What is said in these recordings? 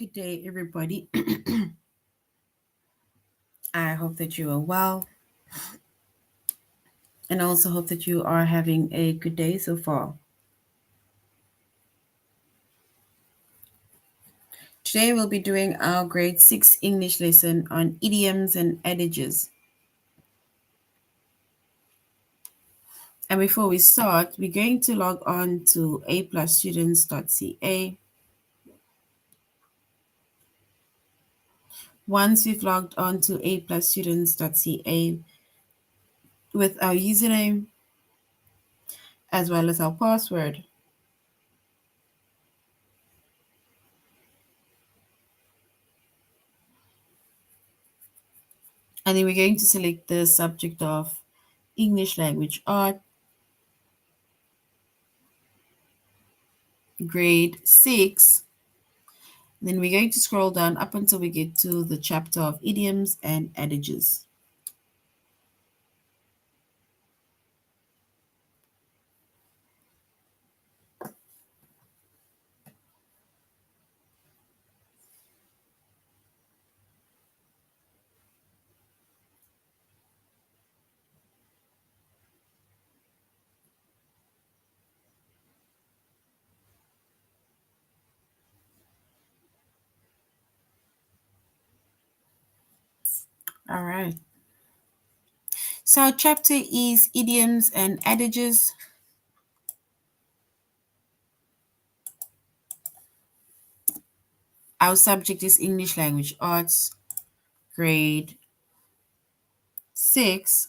Good day, everybody. I hope that you are well and also hope that you are having a good day so far. Today, we'll be doing our grade 6 English lesson on idioms and adages. And before we start, we're going to log on to aplusstudents.ca. Once we've logged on to aplusstudents.ca with our username as well as our password, and then we're going to select the subject of English language art, grade 6. Then we're going to scroll down up until we get to the chapter of idioms and adages. All right. So our chapter is idioms and adages. Our subject is English language arts, grade 6.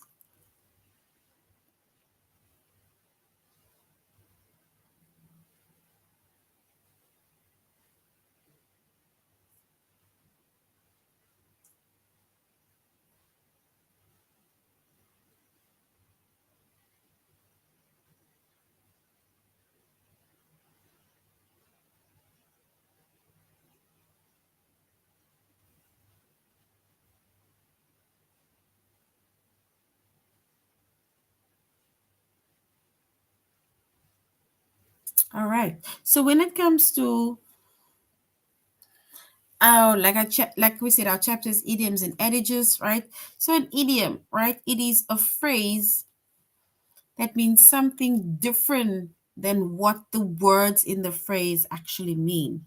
All right. So when it comes to our like we said, our chapter is idioms and adages, right? So an idiom, right? It is a phrase that means something different than what the words in the phrase actually mean.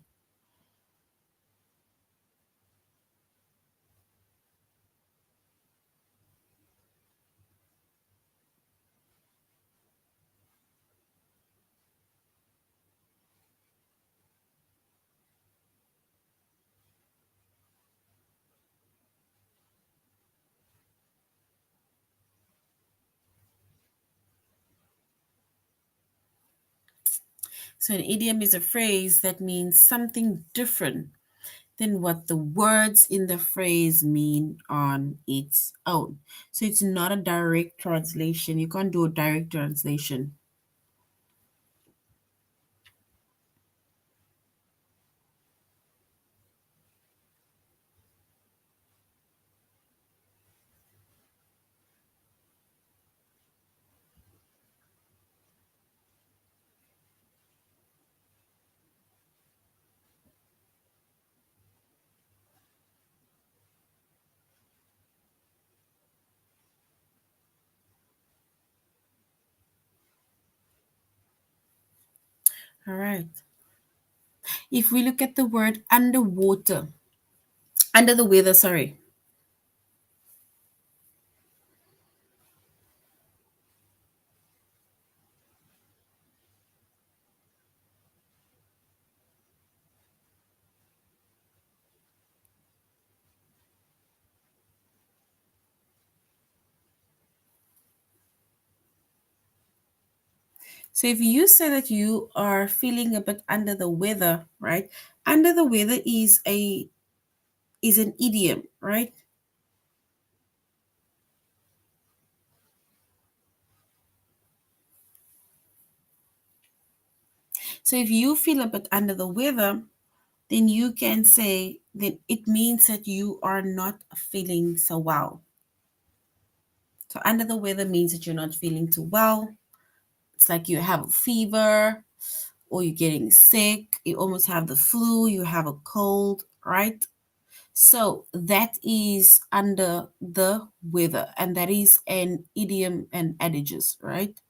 So an idiom is a phrase that means something different than what the words in the phrase mean on its own. So it's not a direct translation. You can't do a direct translation. All right. If we look at the word underwater, under the weather, sorry. So if you say that you are feeling a bit under the weather, right? Under the weather is an idiom, right? So if you feel a bit under the weather, then you can say that it means that you are not feeling so well. So under the weather means that you're not feeling too well. It's like you have a fever, or you're getting sick, you almost have the flu, you have a cold, right? So that is under the weather, and that is an idiom and adages, right?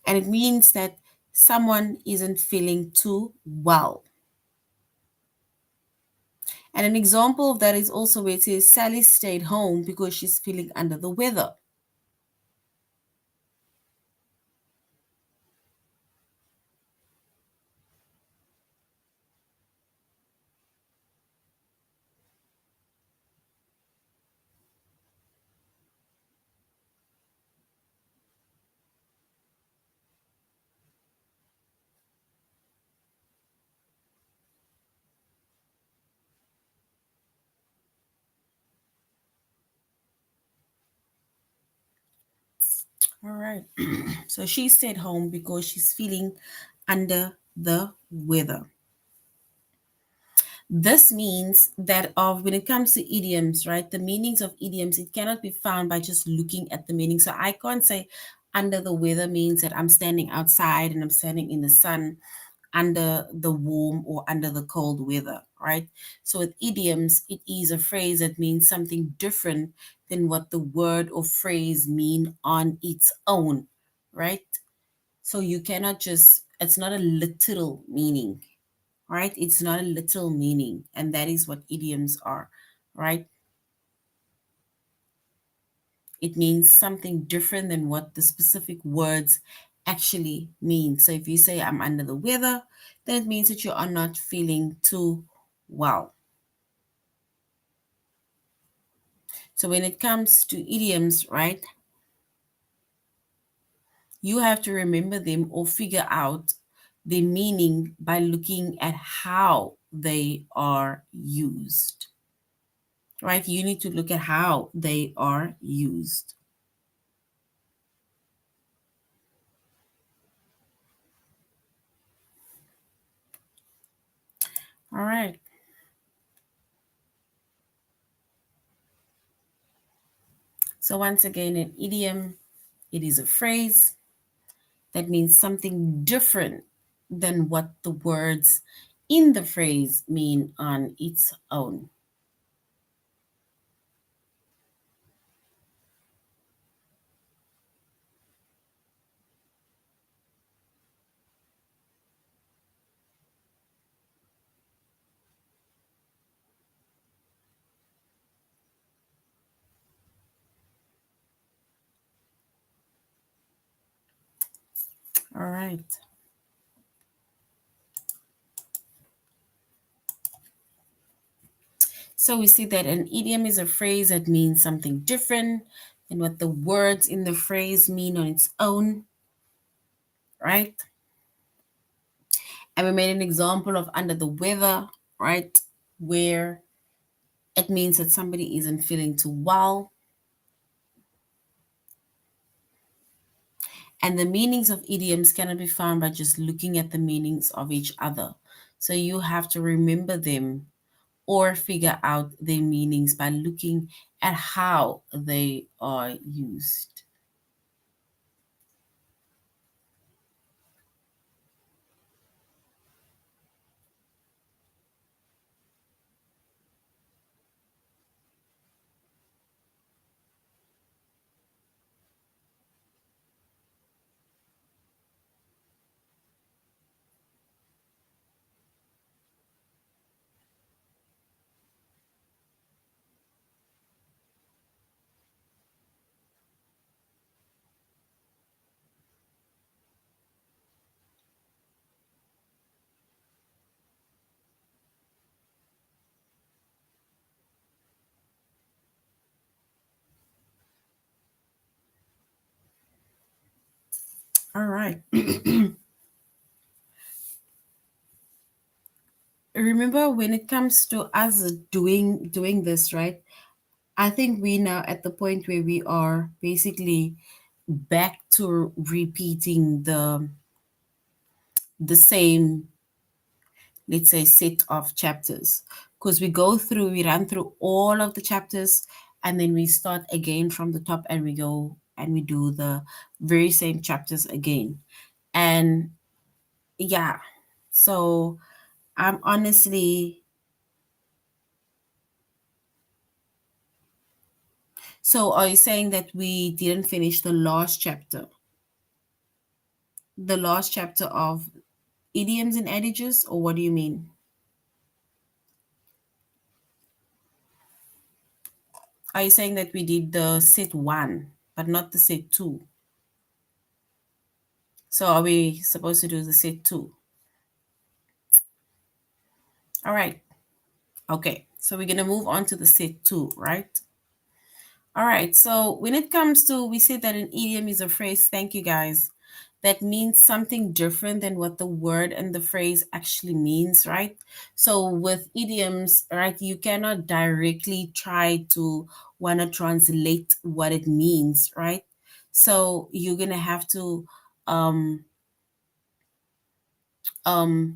And it means that someone isn't feeling too well. And an example of that is also where it says Sally stayed home because she's feeling under the weather. All right. So she stayed home because she's feeling under the weather. This means that when it comes to idioms, right, the meanings of idioms, it cannot be found by just looking at the meaning. So I can't say under the weather means that I'm standing outside and I'm standing in the sun under the warm or under the cold weather, right? So with idioms, it is a phrase that means something different than what the word or phrase mean on its own, right? So you cannot just, it's not a literal meaning, right? It's not a literal meaning, and that is what idioms are, right? It means something different than what the specific words actually mean. So if you say I'm under the weather, then it means that you are not feeling too well. So when it comes to idioms, right, you have to remember them or figure out the meaning by looking at how they are used, right? You need to look at how they are used. All right. So once again, an idiom, it is a phrase that means something different than what the words in the phrase mean on its own. All right. So we see that an idiom is a phrase that means something different than what the words in the phrase mean on its own, right? And we made an example of under the weather, right? Where it means that somebody isn't feeling too well. And the meanings of idioms cannot be found by just looking at the meanings of each other. So you have to remember them or figure out their meanings by looking at how they are used. All right. Remember when it comes to us doing this, right? I think we now at the point where we are basically back to repeating the same, let's say, set of chapters, because we run through all of the chapters, and then we start again from the top, and we go and we do the very same chapters again. And yeah, so I'm honestly, so are you saying that we didn't finish the last chapter of idioms and adages, or what do you mean? Are you saying that we did the set one, but not the set two? So are we supposed to do the set two? All right. Okay. So we're gonna move on to the set two, right? All right. So when it comes to, we say that an idiom is a phrase, thank you guys, that means something different than what the word and the phrase actually means, right? So with idioms, right, you cannot directly try to want to translate what it means, right? So you're gonna have to um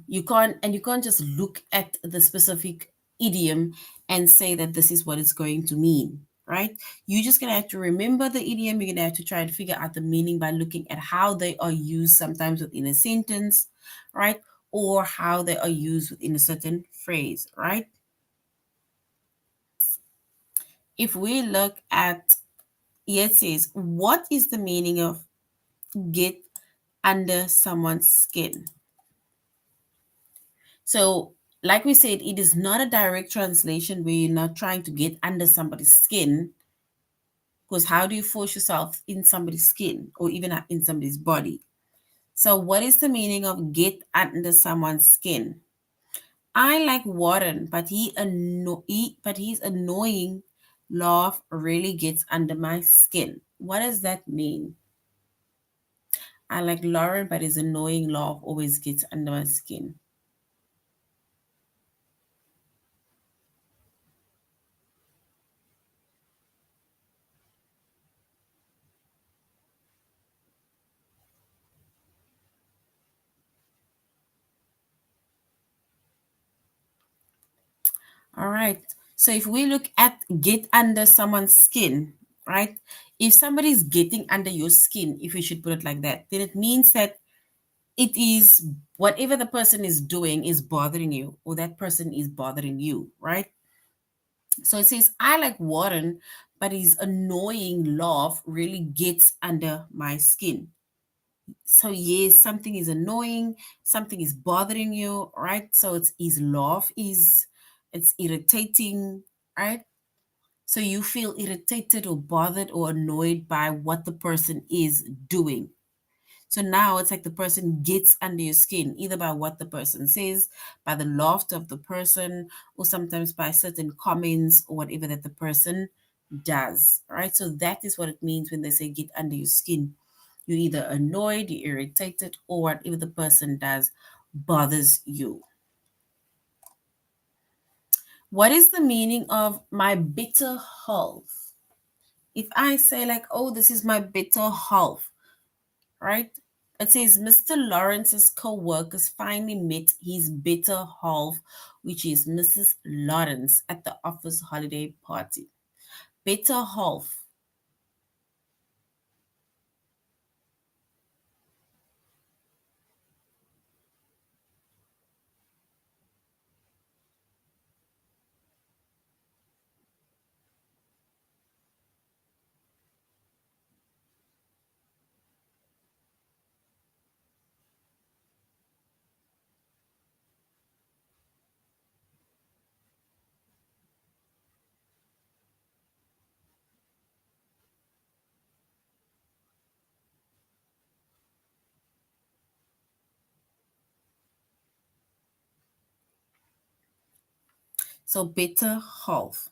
you can't just look at the specific idiom and say that this is what it's going to mean, right? You're just going to have to remember the idiom. You're going to have to try and figure out the meaning by looking at how they are used sometimes within a sentence, right? Or how they are used within a certain phrase, right? If we look at, here it says, what is the meaning of get under someone's skin? So, like we said, it is not a direct translation where you're not trying to get under somebody's skin. Because how do you force yourself in somebody's skin or even in somebody's body? So, what is the meaning of get under someone's skin? I like Warren, but but he's annoying. Laugh really gets under my skin. What does that mean? I like Lauren, but his annoying laugh always gets under my skin. All right. So if we look at get under someone's skin, right? If somebody's getting under your skin, if we should put it like that, then it means that it is whatever the person is doing is bothering you, or that person is bothering you, right? So it says, I like Warren, but his annoying laugh really gets under my skin. So yes, something is annoying, something is bothering you, right? So it's his laugh is, it's irritating, right? So you feel irritated or bothered or annoyed by what the person is doing. So now it's like the person gets under your skin, either by what the person says, by the laughter of the person, or sometimes by certain comments or whatever that the person does. Right? So that is what it means when they say get under your skin. You're either annoyed, you're irritated, or whatever the person does bothers you. What is the meaning of my bitter half? If I say, like, oh, this is my bitter half, right? It says Mr. Lawrence's co-workers finally met his bitter half, which is Mrs. Lawrence, at the office holiday party. Bitter half. So bitter half.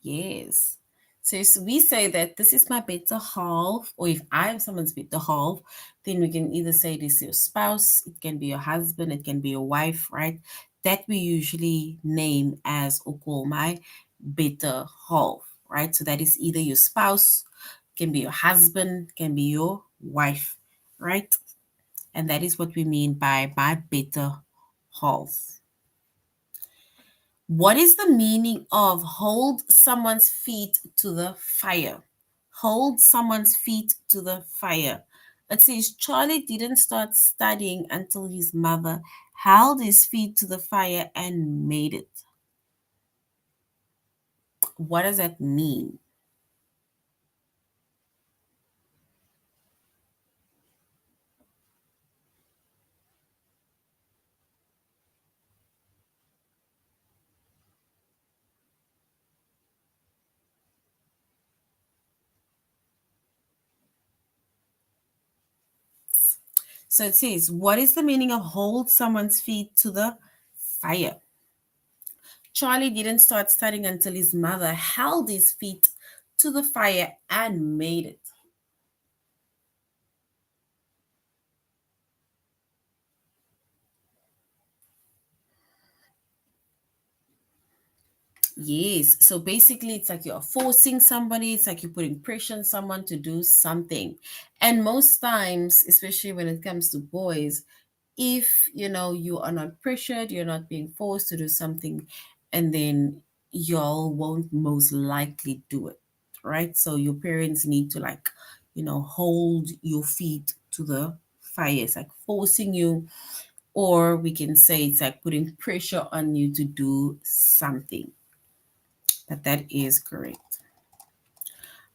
Yes. So if we say that this is my better half, or if I am someone's better half, then we can either say this is your spouse, it can be your husband, it can be your wife, right? That we usually name as or call my better half, right? So that is either your spouse, can be your husband, can be your wife, right? And that is what we mean by my better half. What is the meaning of hold someone's feet to the fire? hold someone's feet to the fire. It says Charlie didn't start studying until his mother held his feet to the fire and made it. What does that mean? So it says, what is the meaning of hold someone's feet to the fire? Charlie didn't start studying until his mother held his feet to the fire and made it. Yes. So basically, it's like you're forcing somebody, it's like you're putting pressure on someone to do something. And most times, especially when it comes to boys, if you are not pressured, you're not being forced to do something, and then y'all won't most likely do it, right? So your parents need to, like, hold your feet to the fire. It's like forcing you, or we can say it's like putting pressure on you to do something. But that is correct.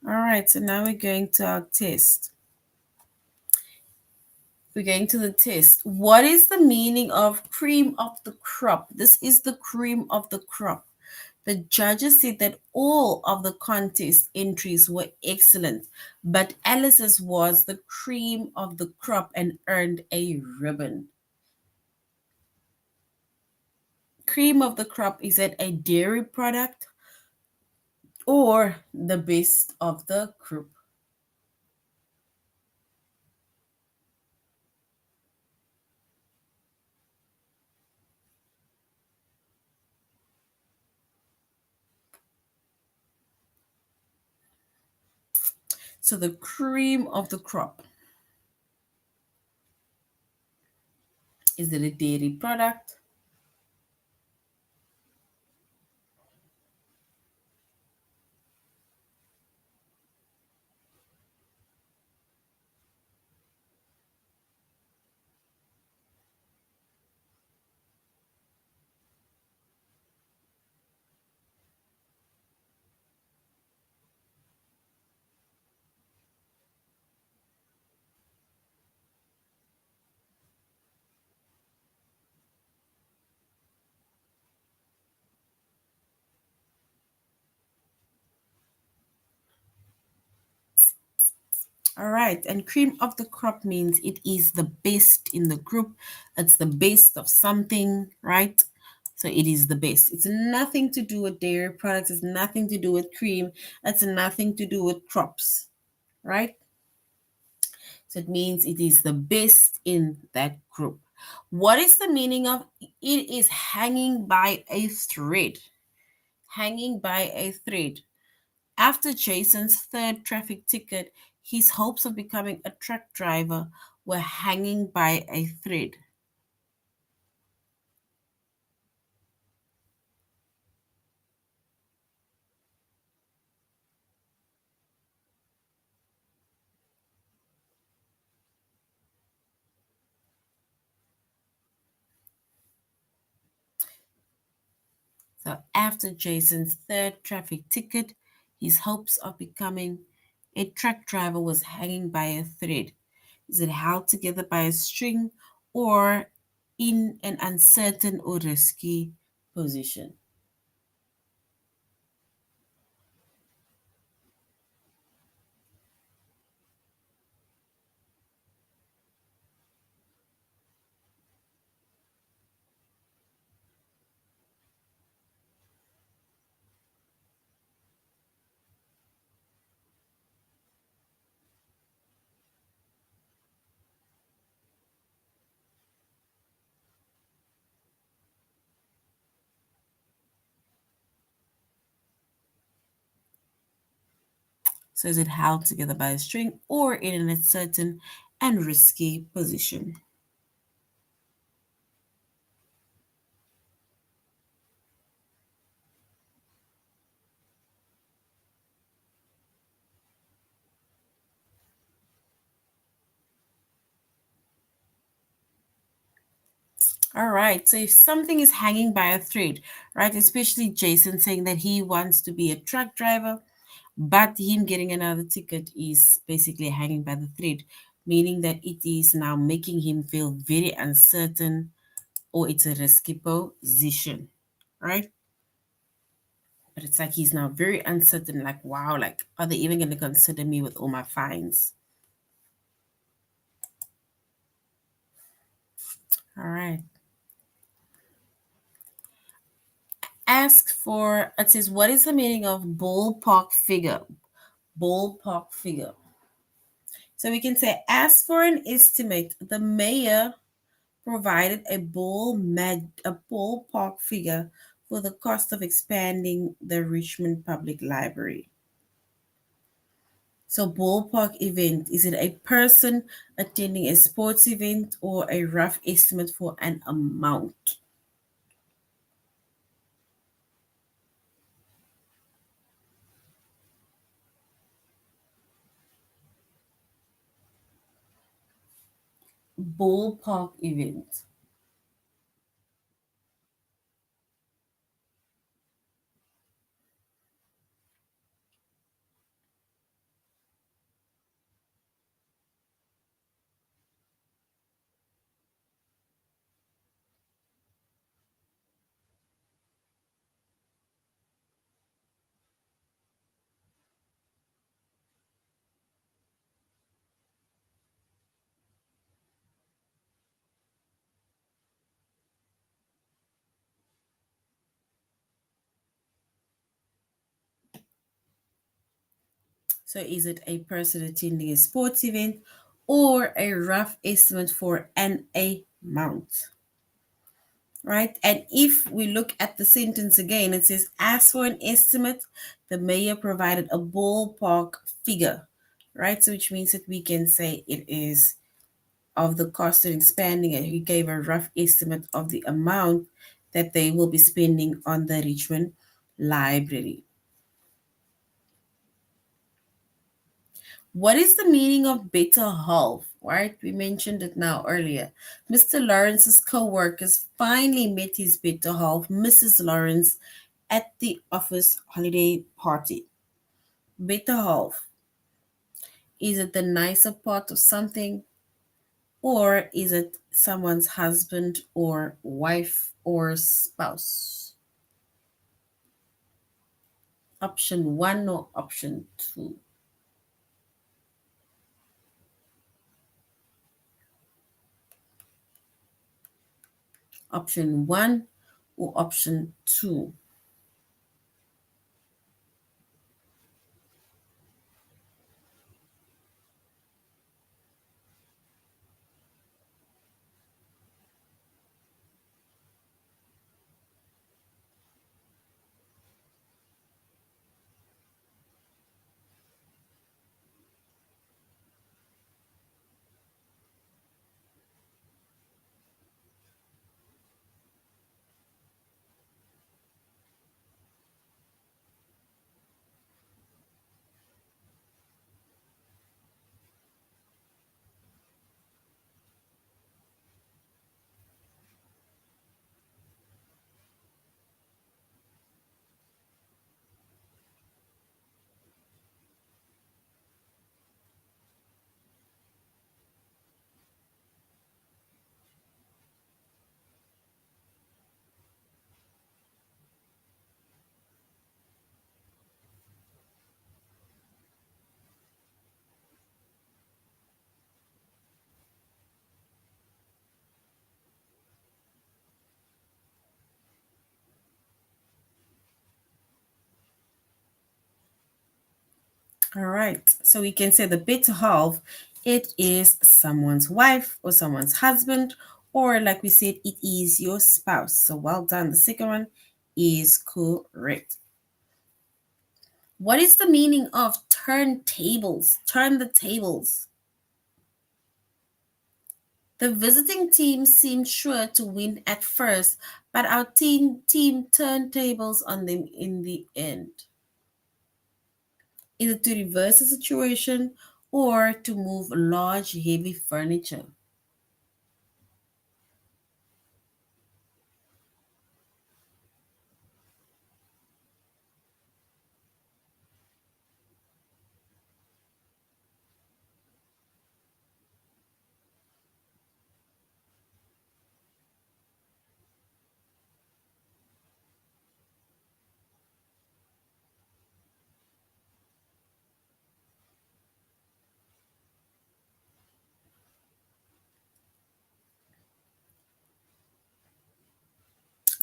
All right, so now we're going to our test. We're going to the test. What is the meaning of cream of the crop? This is the cream of the crop. The judges said that all of the contest entries were excellent, but Alice's was the cream of the crop and earned a ribbon. Cream of the crop, is it a dairy product or the best of the group? So the cream of the crop, is it a dairy product? All right, and cream of the crop means it is the best in the group. It's the best of something, right? So it is the best. It's nothing to do with dairy products. It's nothing to do with cream. It's nothing to do with crops, right? So it means it is the best in that group. What is the meaning of it is hanging by a thread? Hanging by a thread. After Jason's third traffic ticket, his hopes of becoming a truck driver were hanging by a thread. So, after Jason's third traffic ticket, his hopes of becoming a truck driver was hanging by a thread. Is it held together by a string or in an uncertain or risky position? So, is it held together by a string or in an uncertain and risky position? All right. So if something is hanging by a thread, right, especially Jason saying that he wants to be a truck driver, but him getting another ticket is basically hanging by the thread, meaning that it is now making him feel very uncertain or it's a risky position, right? But it's like he's now very uncertain, like, wow, like, are they even going to consider me with all my fines? All right. Ask for, it says, what is the meaning of ballpark figure? Ballpark figure. So we can say, ask for an estimate. The mayor provided a ballpark figure for the cost of expanding the Richmond Public Library. So ballpark event, is it a person attending a sports event or a rough estimate for an amount? Ballpark event. So is it a person attending a sports event or a rough estimate for an amount? Right? And if we look at the sentence again, it says, as for an estimate, the mayor provided a ballpark figure, right? So which means that we can say it is of the cost of expanding it. He gave a rough estimate of the amount that they will be spending on the Richmond Library. What is the meaning of better half? Right? We mentioned it now earlier. Mr. Lawrence's co-workers finally met his better half, Mrs. Lawrence, at the office holiday party. Better half. Is it the nicer part of something? Or is it someone's husband or wife or spouse? Option one or option two? Option one or option two? All right. So we can say the better half, it is someone's wife or someone's husband, or like we said, it is your spouse. So well done. The second one is correct. What is the meaning of turntables? Turn the tables. The visiting team seemed sure to win at first, but our team turned tables on them in the end. Either to reverse the situation or to move large, heavy furniture.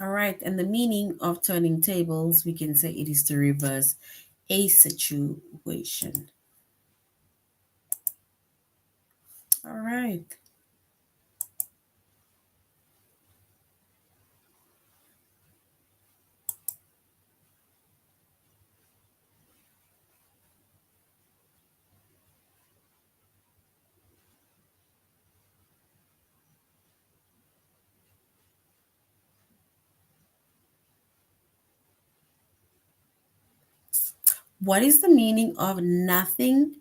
All right, and the meaning of turning tables, we can say it is to reverse a situation. All right. What is the meaning of nothing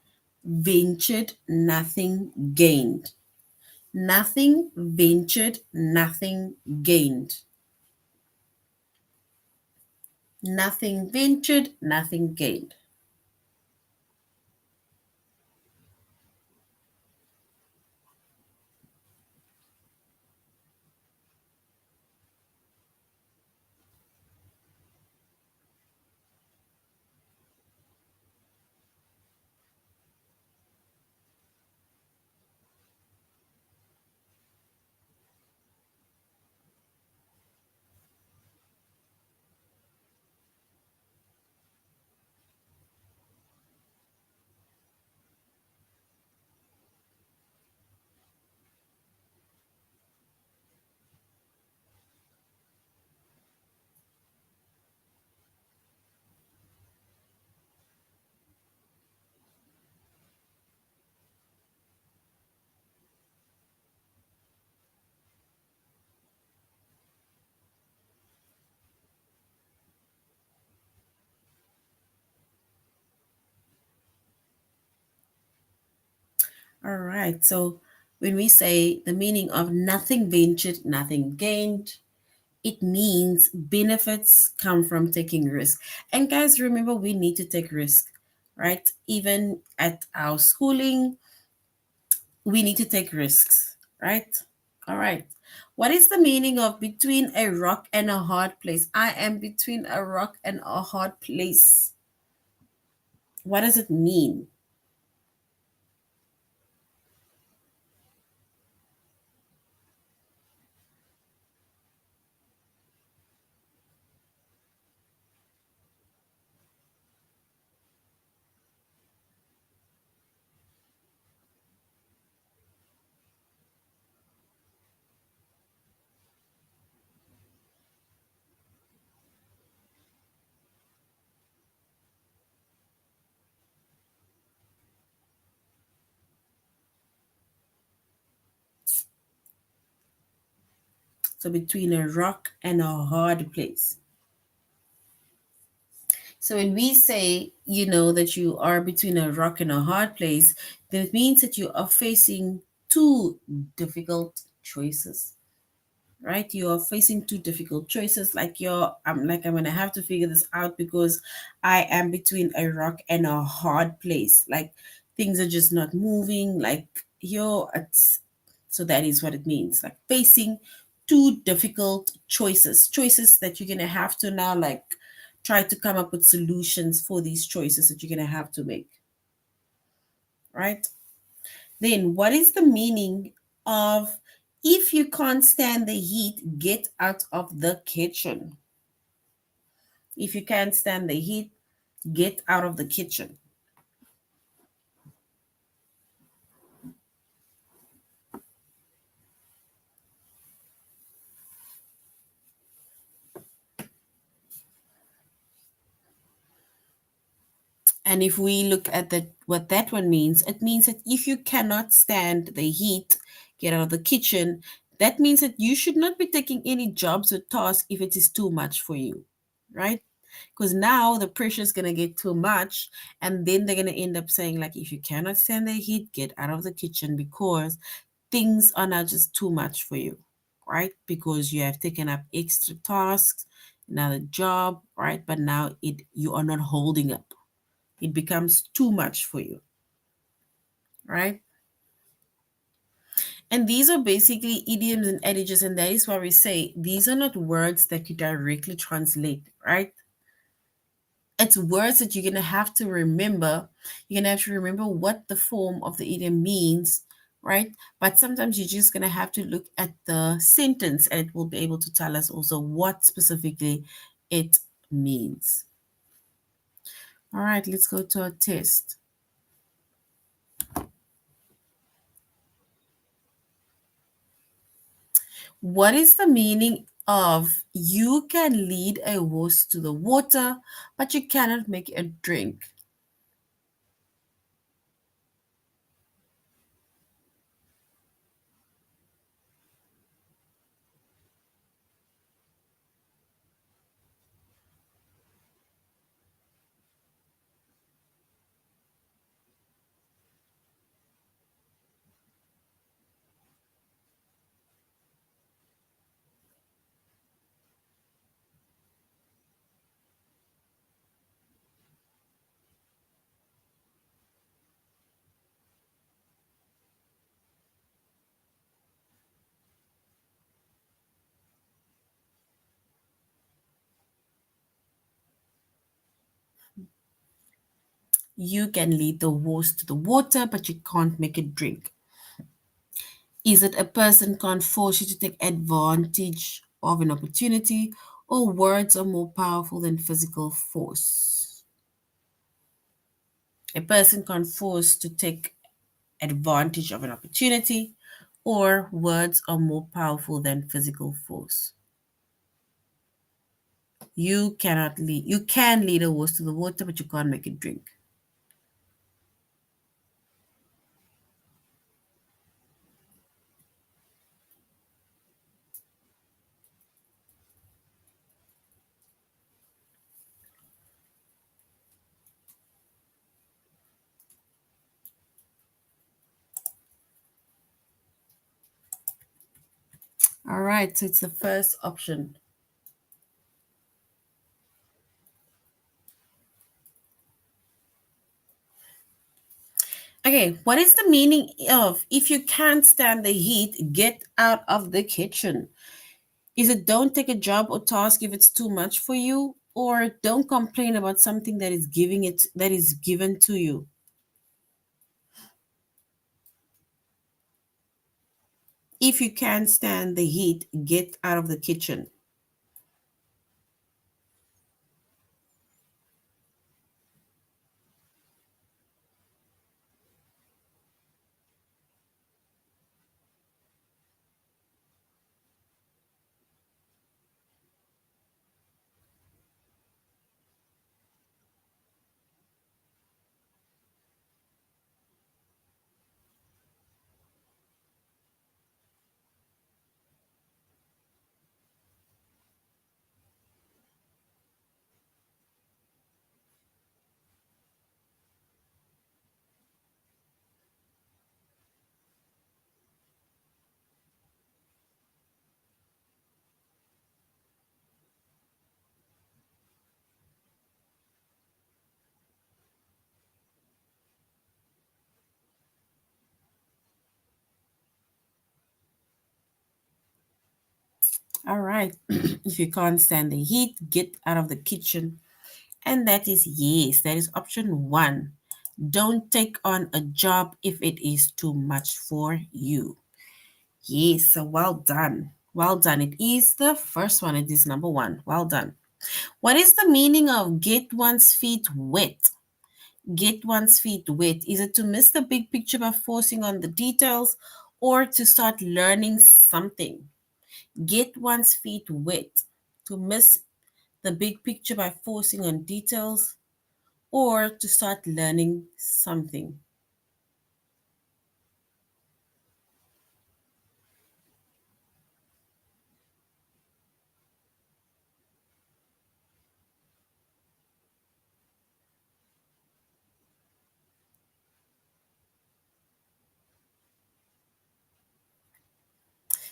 ventured, nothing gained? Nothing ventured, nothing gained. Nothing ventured, nothing gained. All right. So when we say the meaning of nothing ventured, nothing gained, it means benefits come from taking risk. And guys, remember we need to take risk, right? Even at our schooling, we need to take risks, right? All right. What is the meaning of between a rock and a hard place? I am between a rock and a hard place. What does it mean? So between a rock and a hard place. So when we say, that you are between a rock and a hard place, then it means that you are facing two difficult choices, right? You are facing two difficult choices. I'm gonna have to figure this out because I am between a rock and a hard place. Like things are just not moving. Like you're at so that is what it means. Like facing two difficult choices. Choices that you're gonna have to now like try to come up with solutions for these choices that you're gonna have to make. Right? Then what is the meaning of if you can't stand the heat, get out of the kitchen? If you can't stand the heat, get out of the kitchen. And if we look at what that one means, it means that if you cannot stand the heat, get out of the kitchen. That means that you should not be taking any jobs or tasks if it is too much for you, right? Because now the pressure is going to get too much, and then they're going to end up saying like, if you cannot stand the heat, get out of the kitchen because things are not just too much for you, right? Because you have taken up extra tasks, another job, right? But now you are not holding up. It becomes too much for you, right? And these are basically idioms and adages, and that is why we say these are not words that you directly translate, right? It's words that you're gonna have to remember. You're gonna have to remember what the form of the idiom means right? But sometimes you're just going to have to look at the sentence and it will be able to tell us also what specifically it means. All right, let's go to our test. What is the meaning of you can lead a horse to the water, but you cannot make it drink? You can lead the horse to the water, but you can't make it drink. Is it a person can't force you to take advantage of an opportunity, or words are more powerful than physical force? A person can't force to take advantage of an opportunity, or words are more powerful than physical force. You can lead a horse to the water, but you can't make it drink. All right, so it's the first option. Okay, what is the meaning of if you can't stand the heat, get out of the kitchen? Is it don't take a job or task if it's too much for you, or don't complain about something that is given to you? If you can't stand the heat, get out of the kitchen. All right. If you can't stand the heat, get out of the kitchen. And that is yes, that is option one. Don't take on a job if it is too much for you. Yes, so well done. Well done. It is the first one. It is number one. Well done. What is the meaning of get one's feet wet? Get one's feet wet. Is it to miss the big picture by forcing on the details, or to start learning something? Get one's feet wet. To miss the big picture by forcing on details, or to start learning something.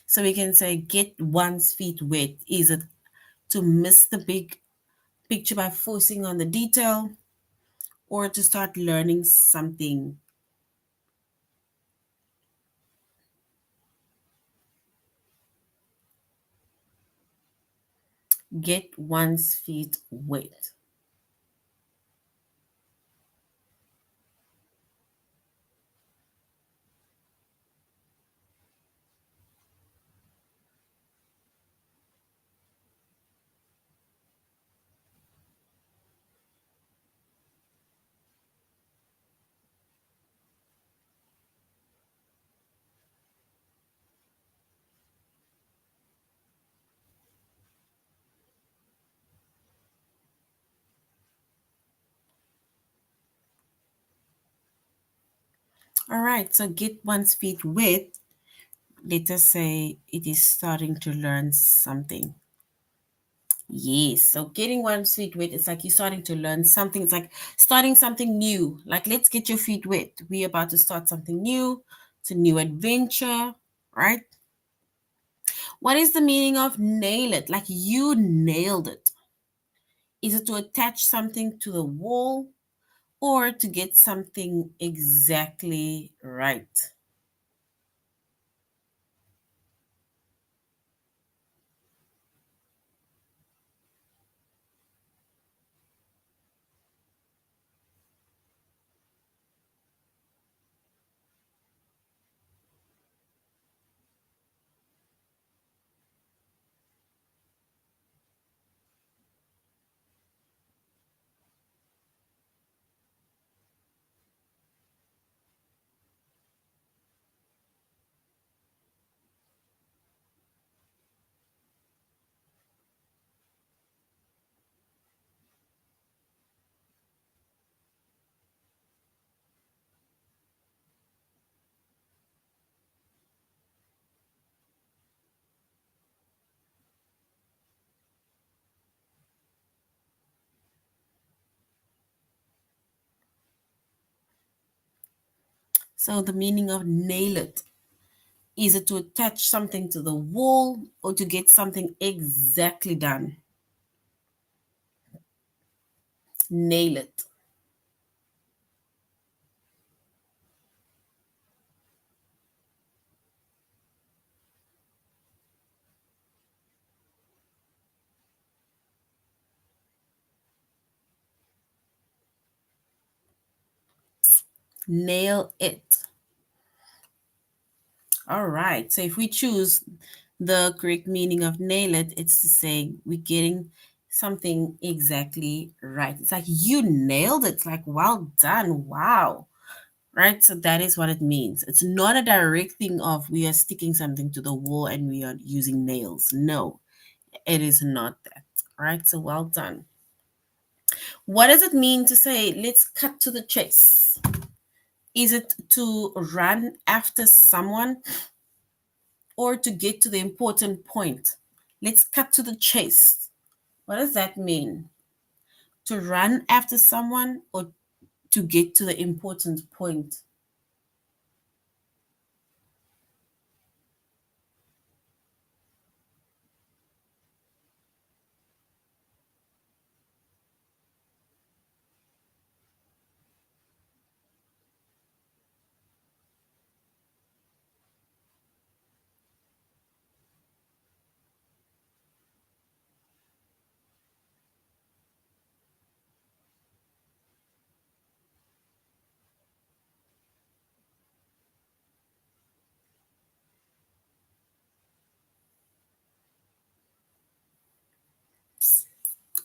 So we can say get one's feet wet. Is it to miss the big picture by forcing on the detail, or to start learning something? Get one's feet wet. All right, so get one's feet wet. Let us say it is starting to learn something. Yes, so getting one's feet wet, it's like you're starting to learn something. It's like starting something new. Like, let's get your feet wet. We're about to start something new. It's a new adventure, right? What is the meaning of nail it? Like, you nailed it. Is it to attach something to the wall or to get something exactly right? So, the meaning of nail it, is it to attach something to the wall or to get something exactly done? Nail it. Nail it. All right. So if we choose the correct meaning of nail it, it's to say we're getting something exactly right. It's like you nailed it. It's like, well done. Wow. Right. So that is what it means. It's not a direct thing of we are sticking something to the wall and we are using nails. No, it is not that. Right. So well done. What does it mean to say, let's cut to the chase? Is it to run after someone or to get to the important point? Let's cut to the chase. What does that mean? To run after someone or to get to the important point?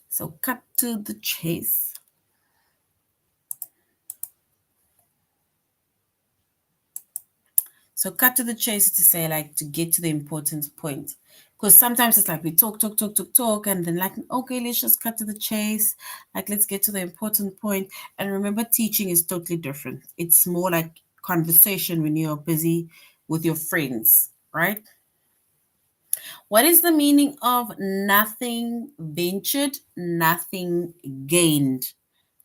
So cut to the chase. So cut to the chase is to say like to get to the important point. Because sometimes it's like we talk, and then like, okay, let's just cut to the chase. Like let's get to the important point. And remember, teaching is totally different. It's more like conversation when you're busy with your friends, right? What is the meaning of nothing ventured, nothing gained?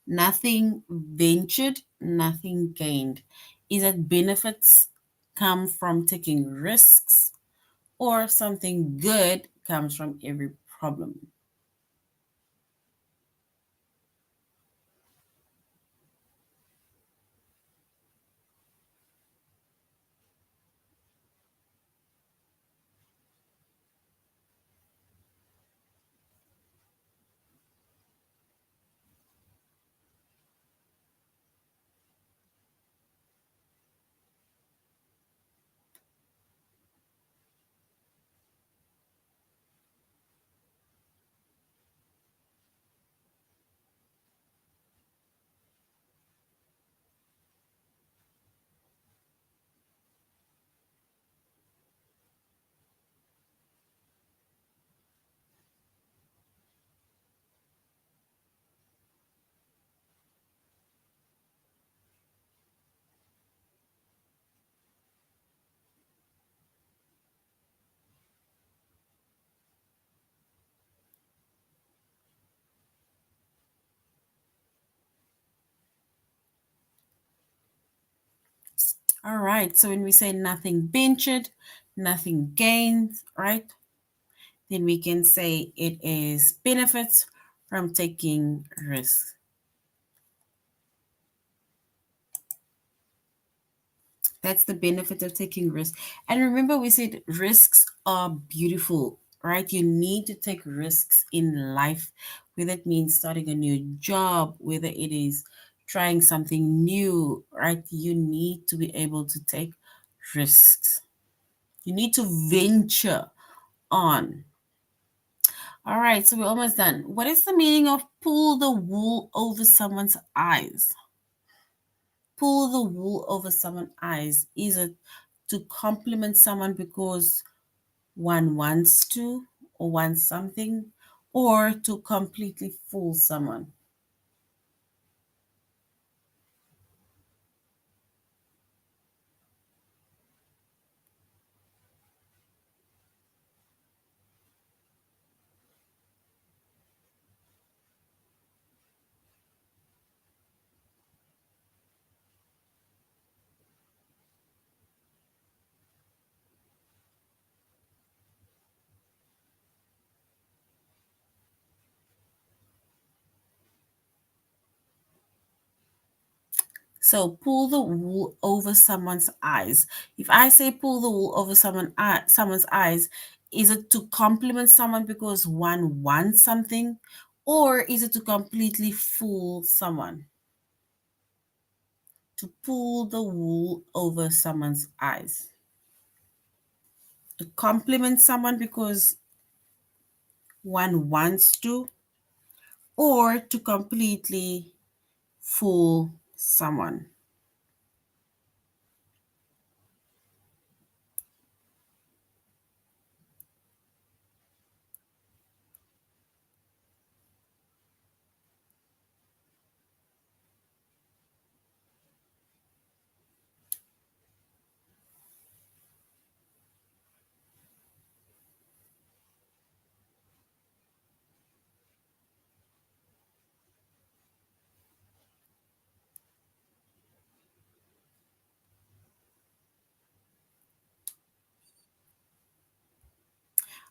Nothing ventured, nothing gained. Is that benefits come from taking risks or something good comes from every problem? All right. So when we say nothing ventured, nothing gained, right? Then we can say it is benefits from taking risks. That's the benefit of taking risks. And remember, we said risks are beautiful, right? You need to take risks in life, whether it means starting a new job, whether it is trying something new, right? You need to be able to take risks. You need to venture on. All right, so we're almost done. What is the meaning of pull the wool over someone's eyes? Pull the wool over someone's eyes. Is it to compliment someone because one wants to or wants something, or to completely fool someone? So pull the wool over someone's eyes. If I say pull the wool over someone's eyes, is it to compliment someone because one wants something, or is it to completely fool someone? To pull the wool over someone's eyes. To compliment someone because one wants to, or to completely fool someone.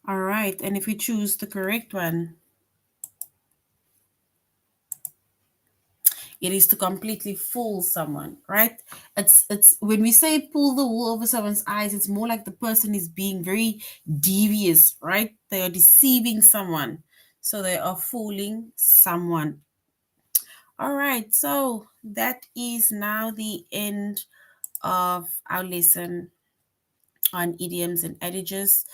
All right, and if we choose the correct one, it is to completely fool someone, right? It's when we say pull the wool over someone's eyes, it's more like the person is being very devious, right? They are deceiving someone. So they are fooling someone. All right, so that is now the end of our lesson on idioms and adages.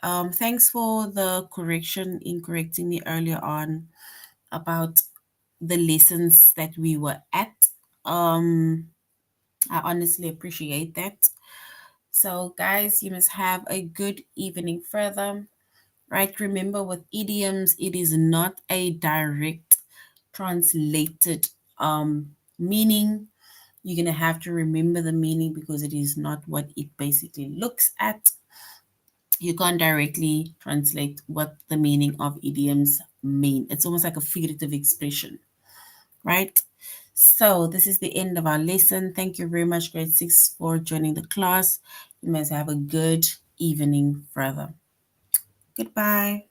Thanks for the correction in correcting me earlier on about the lessons that we were at. Um, I honestly appreciate that. So, guys, you must have a good evening further. Right? Remember, with idioms, it is not a direct translated meaning. You're going to have to remember the meaning because it is not what it basically looks at. You can't directly translate what the meaning of idioms mean. It's almost like a figurative expression, right? So this is the end of our lesson. Thank you very much, grade 6, for joining the class. You must have a good evening further. Goodbye.